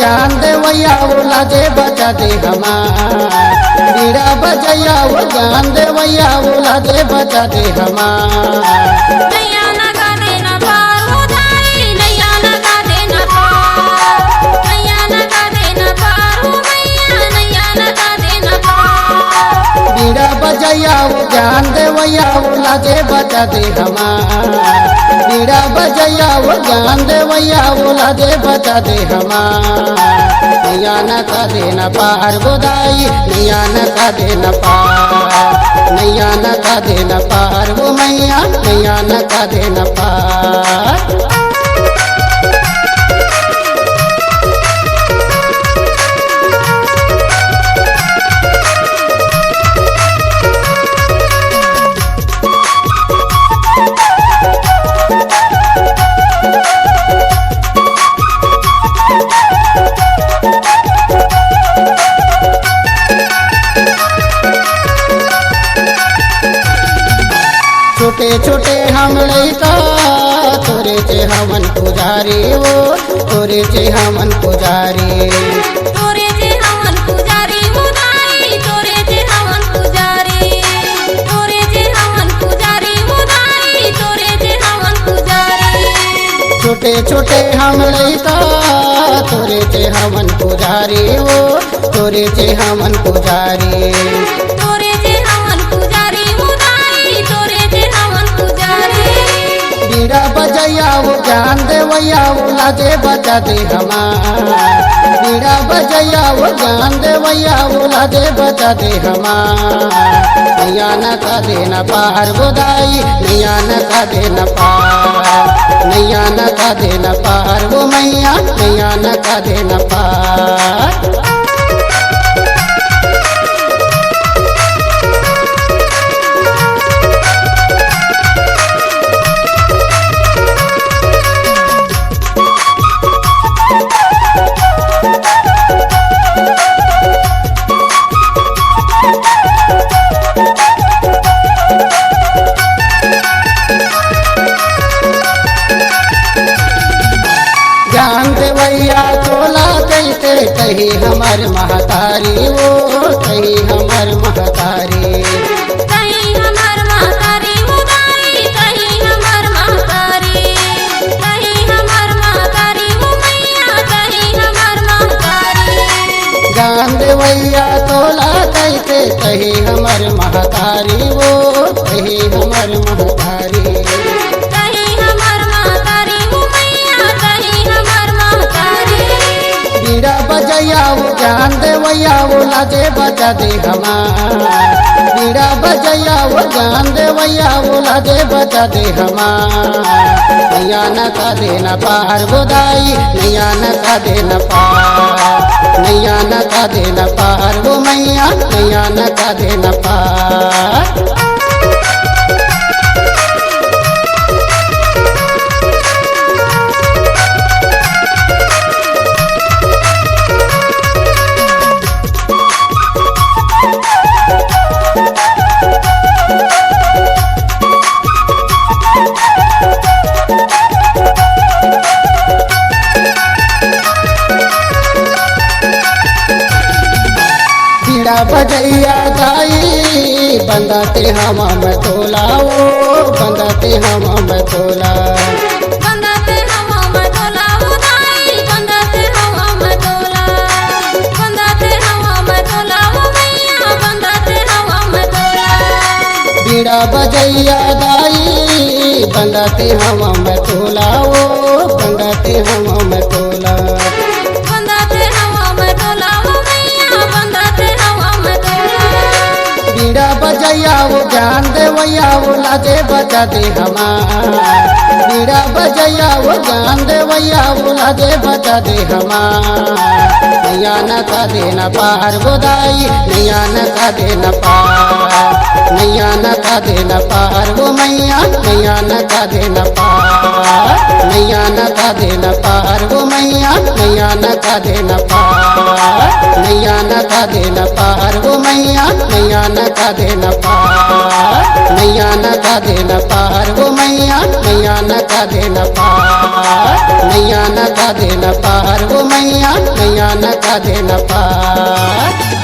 जान देवैया वो लाजे बचा दे हमार। बीड़ा बजैया वो जान देवैया वो लाजे बचा दे हमार। नैया लगा देना पार हो जाई, नैया लगा देना पार, नैया लगा देना पार हो मैया, नैया लगा देना पार। बीड़ा बजैया वो जान देवैया वो लाजे बचा दे हमार। बीड़ा बजैया वो जान देवैया वो लाजे बचा दे हमार। नैया न का देना पार गोदाई, नैया न का देना पार, नैया न का देना पार वो मैया, नैया न का देना पार। छोटे छोटे हम लइका तोरे चे हमन पुजारी वो, तोरे चे हमन पुजारी। तोरे जे हमन पुजारी मुदाई, तोरे जे हमन पुजारी, तोरे जे हमन पुजारी मुदाई, तोरे जे हमन पुजारी। छोटे छोटे हम लइका तोरे चे हमन पुजारी वो, तोरे चे हमन पुजारी। तोरे जे हमन पुजारी मुदाई, तोरे जे हमन पुजारी। बीड़ा बजैया वो जान देवैया वो लाजे बचा दे हमार। बीड़ा बजैया वो जान देवैया वो लाजे बचा दे हमार। नैया न का देना पार गोदाई, नैया न का देना पार, नैया न का देना पार वो मैया, नैया न का देना पार। जान देवैया तोला कैसे कही हमर महतारी वो, कही हमर महतारी। कहीं हमर महतारी मुदाई, कहीं हमर महतारी, कहीं हमर महतारी हो मैया, कहीं हमर महतारी। जान देवैया तोला कैसे कही हमर महतारी वो, कही हमर महतारी। कहीं हमर महतारी हो मैया, कहीं हमर महतारी। बीड़ा बजैया वो जान देवैया वो लाजे बचा दे हमार। बीड़ा बजैया वो जान देवैया वो लाजे बचा दे हमार। नैया न का देना पार गोदाई, नैया न का देना पार, नैया न का देना पार वो मैया, नैया न का देना पार। बीड़ा बजैया गाई बंदाते हम तोला वो, बंदाते हम तोला। बंदाते हम तोला मुदाई, बंदाते हम तोला, बंदाते हम तोला हो मैया, बंदाते हम तोला। बीड़ा बजैया गाई बंदाते हम तोला वो, बंदाते हम तोला। बंदाते हम तोला हो मैया, बंदाते हम तोला। बीड़ा बजैया वो जान देवैया वो लाजे बचा दे हमार। बीड़ा बजैया वो जान देवैया वो लाजे बचा दे हमार। नैया न का देना पार गोदाई, नैया न का देना पार, नैया न का देना पार वो मैया, नैया न का देना पार, नैया न का देना पार वो मैया, नैया न का देना पार, नैया न का देना पार वो मैया, नैया न का देना पार, नैया न का देना पार वो मैया, नैया न का देना पार, नैया न का देना पार वो मैया, नैया सैया न का देन पार।